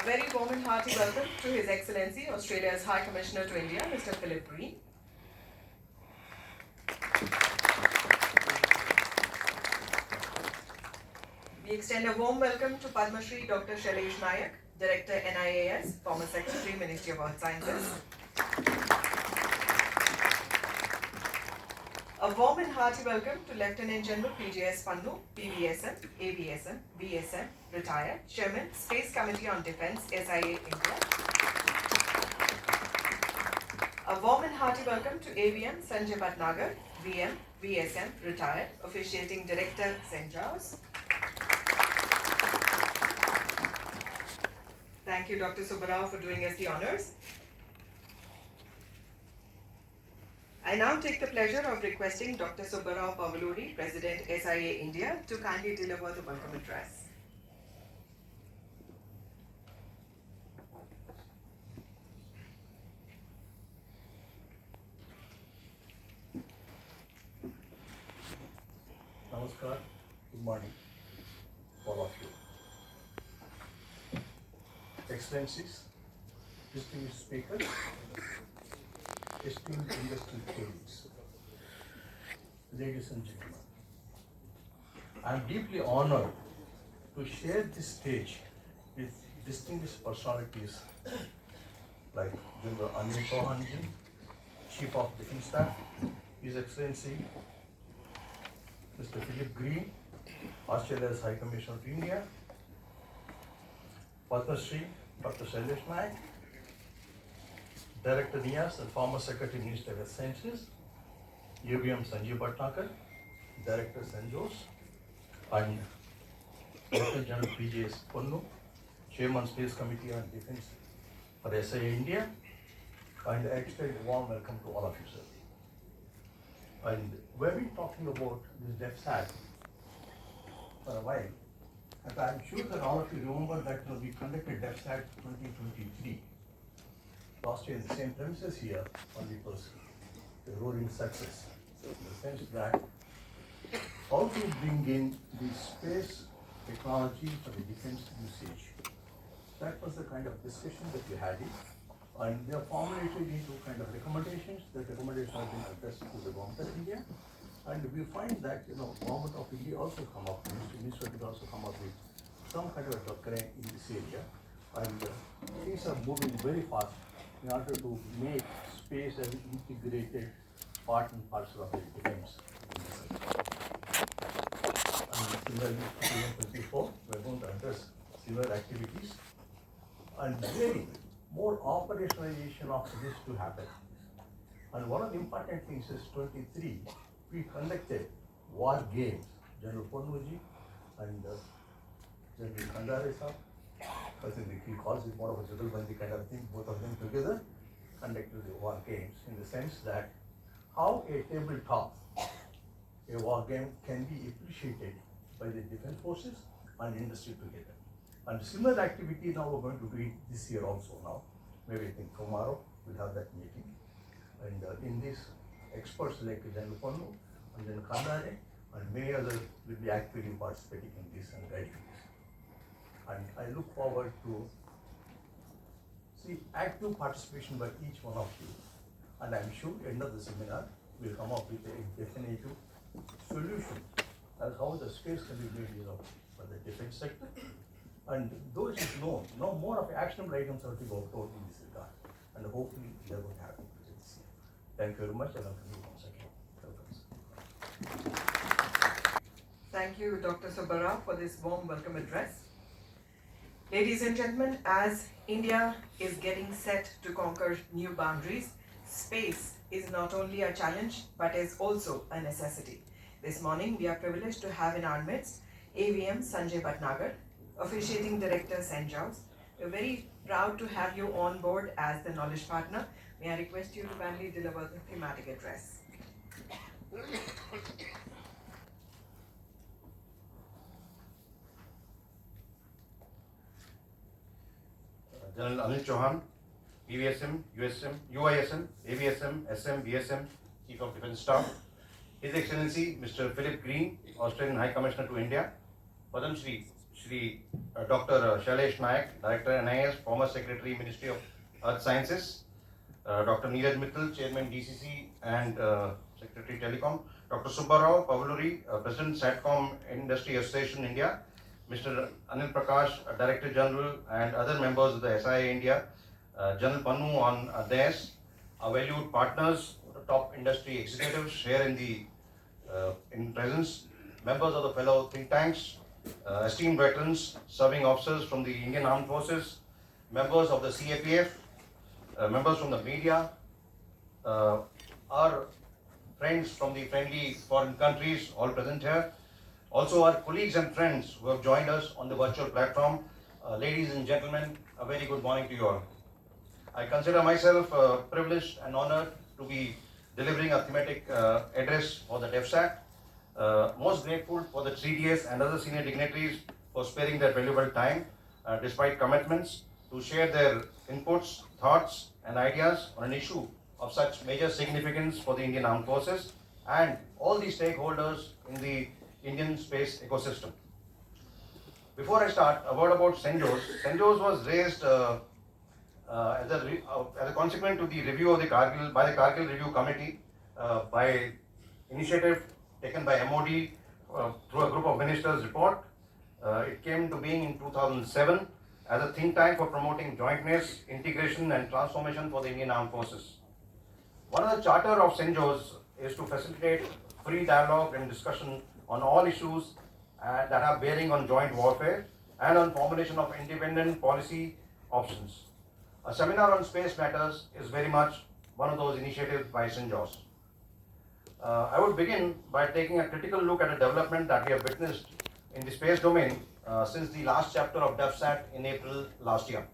A very warm and hearty welcome to His Excellency, Australia's High Commissioner to India, Mr. Philip Green. We extend a warm welcome to Padma Shri Dr. Shailesh Nayak, Director NIAS, former Secretary, Ministry of Earth Sciences. A warm and hearty welcome to Lieutenant General PJS Pannu, PVSM, AVSM, BSM, retired, Chairman, Space Committee on Defence, SIA India. A warm and hearty welcome to AVM Sanjay Bhatnagar, VM, VSM, retired, Officiating Director, St. George. Thank you, Dr. Subbarao, for doing us the honours. I now take the pleasure of requesting Dr. Subbarao Pavaluri, President, SIA India, to kindly deliver the welcome address. Namaskar, good morning, all of you. Excellencies, distinguished speakers, esteemed industry colleagues, ladies and gentlemen, I am deeply honored to share this stage with distinguished personalities like General Anil Chauhan ji, Chief of Defence Staff, His Excellency Mr. Philip Green, Australia's High Commissioner to India, Padma Shri Dr. Shailesh Nayak, Director NIAS and former Secretary Minister of Sciences, UVM Sanjay Bhatnagar, Director St. George, and Lieutenant General PJS Pannu, Chairman Space Committee on Defence for SIA India, and I extend a warm welcome to all of you, sir. And we've been talking about this DEFSAT for a while, and I'm sure that all of you remember that we conducted DEFSAT 2023 last year in the same premises here, and it was a roaring success in the sense that how to bring in the space technology for the defense usage. That was the kind of discussion that we had it, and they are formulated into kind of recommendations. The recommendations have been addressed to the government of India, and we find that government of India also come up, Ministry will also come up with some kind of a doctrine in this area, and things are moving very fast in order to make space an integrated part and parcel of the defense. And similarly, 2024, we are going to address similar activities and very more operationalization of this to happen. And one of the important things is 23, we conducted war games. General Pannuji and General Kandare sir, I think he calls it more of a Jugalbandi kind of thing, both of them together conducted the war games in the sense that how a tabletop, a war game can be appreciated by the defense forces and industry together. And similar activity now we're going to do it this year also now. Maybe I think tomorrow we'll have that meeting. And in this, experts like General Pannu and General Kandare and many others will be actively participating in this and guiding this. And I look forward to see active participation by each one of you. And I'm sure at the end of the seminar, we'll come up with a definitive solution as how the space can be made for the defense sector. And those who know more of actionable items are to go out in this regard. And hopefully they're going to happen this year. Thank you very much, and I'll come you once again. Thank you, Dr. Subbarao, for this warm welcome address. Ladies and gentlemen, as India is getting set to conquer new boundaries, space is not only a challenge, but is also a necessity. This morning, we are privileged to have in our midst AVM Sanjay Bhatnagar, Officiating Director, St. George. We're very proud to have you on board as the knowledge partner. May I request you to kindly deliver the thematic address. General Anil Chauhan, PVSM, USM, UISM, AVSM, SM, BSM, Chief of Defence Staff, His Excellency Mr. Philip Green, Australian High Commissioner to India, Padma Shri Shri Dr. Shailesh Nayak, Director NIS, former Secretary, Ministry of Earth Sciences, Dr. Neeraj Mittal, Chairman DCC and Secretary Telecom, Dr. Subbarao Pavluri, President Satcom Industry Association India, Mr. Anil Prakash, Director General, and other members of the SIA India, General Pannu on DES, our valued partners, the top industry executives here in presence, members of the fellow think tanks, esteemed veterans, serving officers from the Indian Armed Forces, members of the CAPF, members from the media, our friends from the friendly foreign countries all present here, also our colleagues and friends who have joined us on the virtual platform. Ladies and gentlemen, a very good morning to you all. I consider myself privileged and honored to be delivering a thematic address for the DEFSAT. Most grateful for the 3DS and other senior dignitaries for sparing their valuable time despite commitments to share their inputs, thoughts and ideas on an issue of such major significance for the Indian Armed Forces and all the stakeholders in the Indian space ecosystem. Before I start, a word about CENJOS. CENJOS was raised as a consequence to the review of the Kargil Review Committee by initiative taken by MOD through a group of ministers report. It came to being in 2007 as a think tank for promoting jointness, integration and transformation for the Indian Armed Forces. One of the charter of CENJOS is to facilitate free dialogue and discussion on all issues that have bearing on joint warfare and on formulation of independent policy options. A seminar on space matters is very much one of those initiatives by CENJOS. I would begin by taking a critical look at a development that we have witnessed in the space domain since the last chapter of DEFSAT in April last year.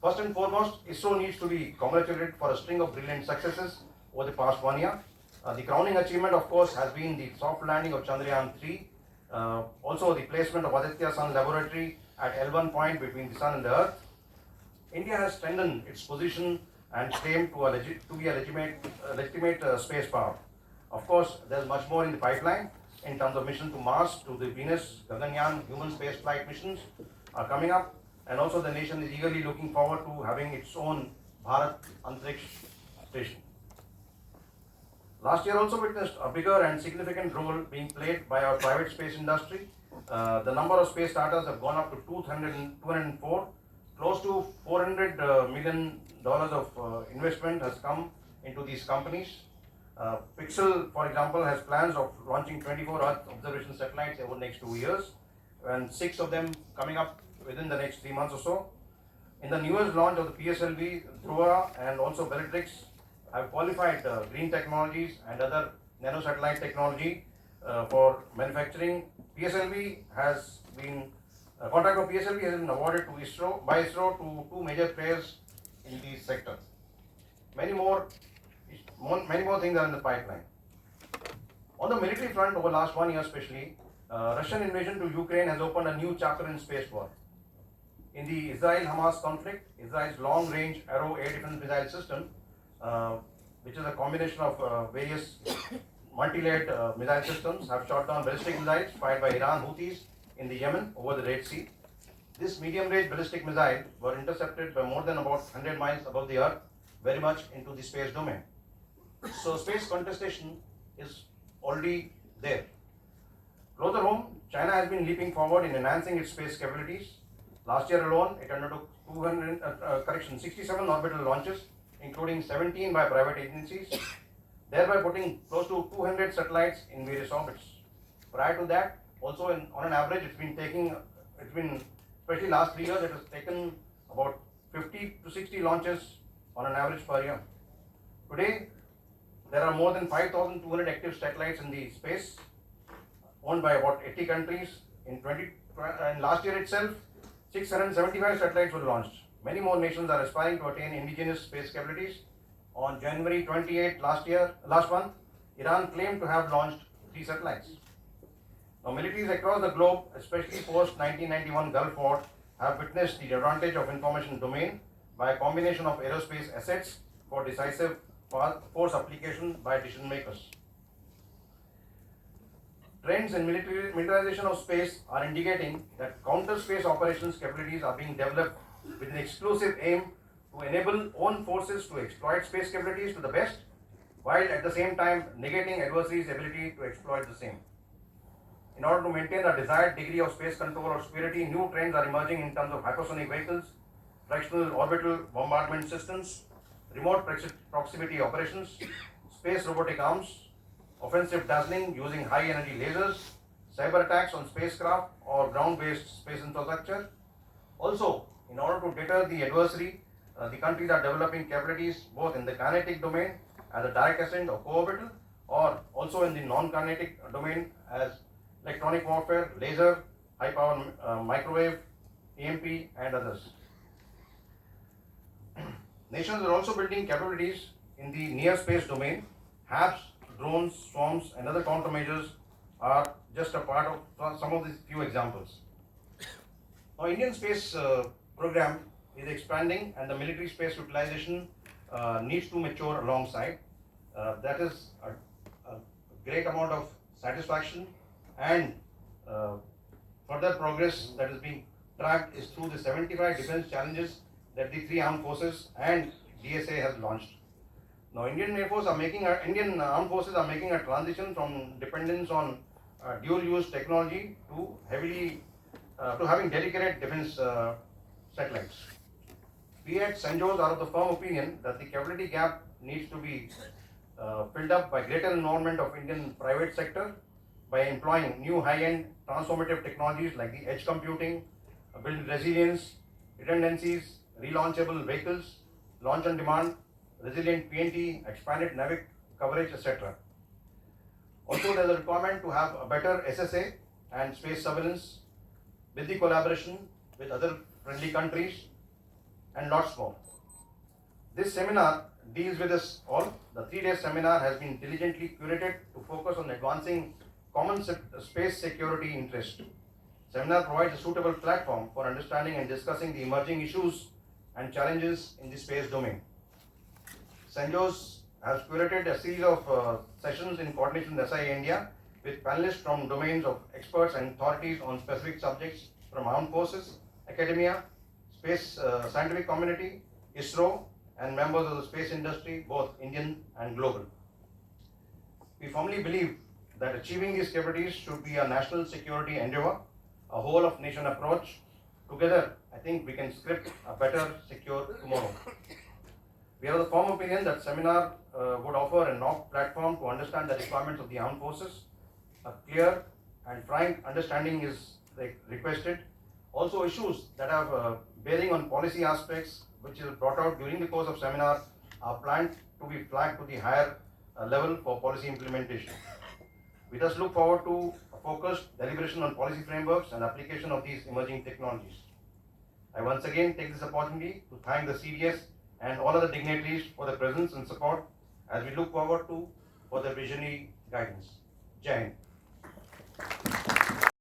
First and foremost, ISRO needs to be congratulated for a string of brilliant successes over the past 1 year. The crowning achievement, of course, has been the soft landing of Chandrayaan-3, also the placement of Aditya Sun Laboratory at L1 point between the Sun and the Earth. India has strengthened its position and claim to be a legitimate space power. Of course, there is much more in the pipeline in terms of mission to Mars, to the Venus, Gaganyaan, human space flight missions are coming up, and also the nation is eagerly looking forward to having its own Bharat Antariksh station. Last year also witnessed a bigger and significant role being played by our private space industry. The number of space startups have gone up to 204. Close to $400 million of investment has come into these companies. Pixel, for example, has plans of launching 24 Earth observation satellites over the next 2 years, and 6 of them coming up within the next 3 months or so. In the newest launch of the PSLV, Dhruva and also Bellatrix have qualified green technologies and other nanosatellite technology for manufacturing. PSLV has been contract for PSLV has been awarded to ISRO to 2 major players in these sectors. Many more things are in the pipeline. On the military front, over the last 1 year especially, Russian invasion to Ukraine has opened a new chapter in space war. In the Israel-Hamas conflict, Israel's long-range Arrow air defense missile system, which is a combination of various multi-layered missile systems, have shot down ballistic missiles fired by Iran Houthis in the Yemen over the Red Sea. This medium-range ballistic missiles were intercepted by more than about 100 miles above the Earth, very much into the space domain. So space contestation is already there. Closer home, China has been leaping forward in enhancing its space capabilities. Last year alone, it undertook 67 orbital launches, including 17 by private agencies, thereby putting close to 200 satellites in various orbits. Prior to that, also on an average, especially last 3 years, it has taken about 50 to 60 launches on an average per year. Today, there are more than 5,200 active satellites in the space, owned by about 80 countries. In last year itself, 675 satellites were launched. Many more nations are aspiring to attain indigenous space capabilities. On January 28 last month, Iran claimed to have launched 3 satellites. Now, militaries across the globe, especially post-1991 Gulf War, have witnessed the advantage of information domain by a combination of aerospace assets for decisive force application by decision makers. Trends in militarization of space are indicating that counter space operations capabilities are being developed with an exclusive aim to enable own forces to exploit space capabilities to the best, while at the same time negating adversaries' ability to exploit the same. In order to maintain the desired degree of space control or security, new trends are emerging in terms of hypersonic vehicles, fractional orbital bombardment systems, remote proximity operations, space robotic arms, offensive dazzling using high energy lasers, cyber attacks on spacecraft or ground based space infrastructure. Also, in order to deter the adversary, the countries are developing capabilities both in the kinetic domain as a direct ascent or co-orbital, or also in the non-kinetic domain as electronic warfare, laser, high power microwave, EMP and others. Nations are also building capabilities in the near space domain. HAPS, drones, swarms and other countermeasures are just a part of some of these few examples. Now, Indian space program is expanding and the military space utilization needs to mature alongside. That is a great amount of satisfaction, and further progress that is being tracked is through the 75 defense challenges that the three armed forces and DSA has launched. Now, Indian armed forces are making a transition from dependence on dual-use technology to having dedicated defense satellites. We at St. Joe's are of the firm opinion that the capability gap needs to be filled up by greater involvement of Indian private sector by employing new high-end transformative technologies like the edge computing, build resilience, redundancies, relaunchable vehicles, launch on demand, resilient PNT, expanded NAVIC coverage, etc. Also, there is a requirement to have a better SSA and space surveillance with the collaboration with other friendly countries and lots more. This seminar deals with this all. The 3-day seminar has been diligently curated to focus on advancing common space security interest. Seminar provides a suitable platform for understanding and discussing the emerging issues and challenges in the space domain. St. Joe's has curated a series of sessions in coordination with SIA India with panelists from domains of experts and authorities on specific subjects from armed forces, academia, space scientific community, ISRO, and members of the space industry, both Indian and global. We firmly believe that achieving these capabilities should be a national security endeavor, a whole of nation approach. Together, I think we can script a better, secure tomorrow. We have the firm opinion that seminar would offer a NOC platform to understand the requirements of the armed forces. A clear and frank understanding is requested. Also, issues that have bearing on policy aspects, which is brought out during the course of seminar, are planned to be flagged to the higher level for policy implementation. We thus look forward to a focused deliberation on policy frameworks and application of these emerging technologies. I once again take this opportunity to thank the CDS and all other dignitaries for their presence and support as we look forward to for their visionary guidance. Jai Hind.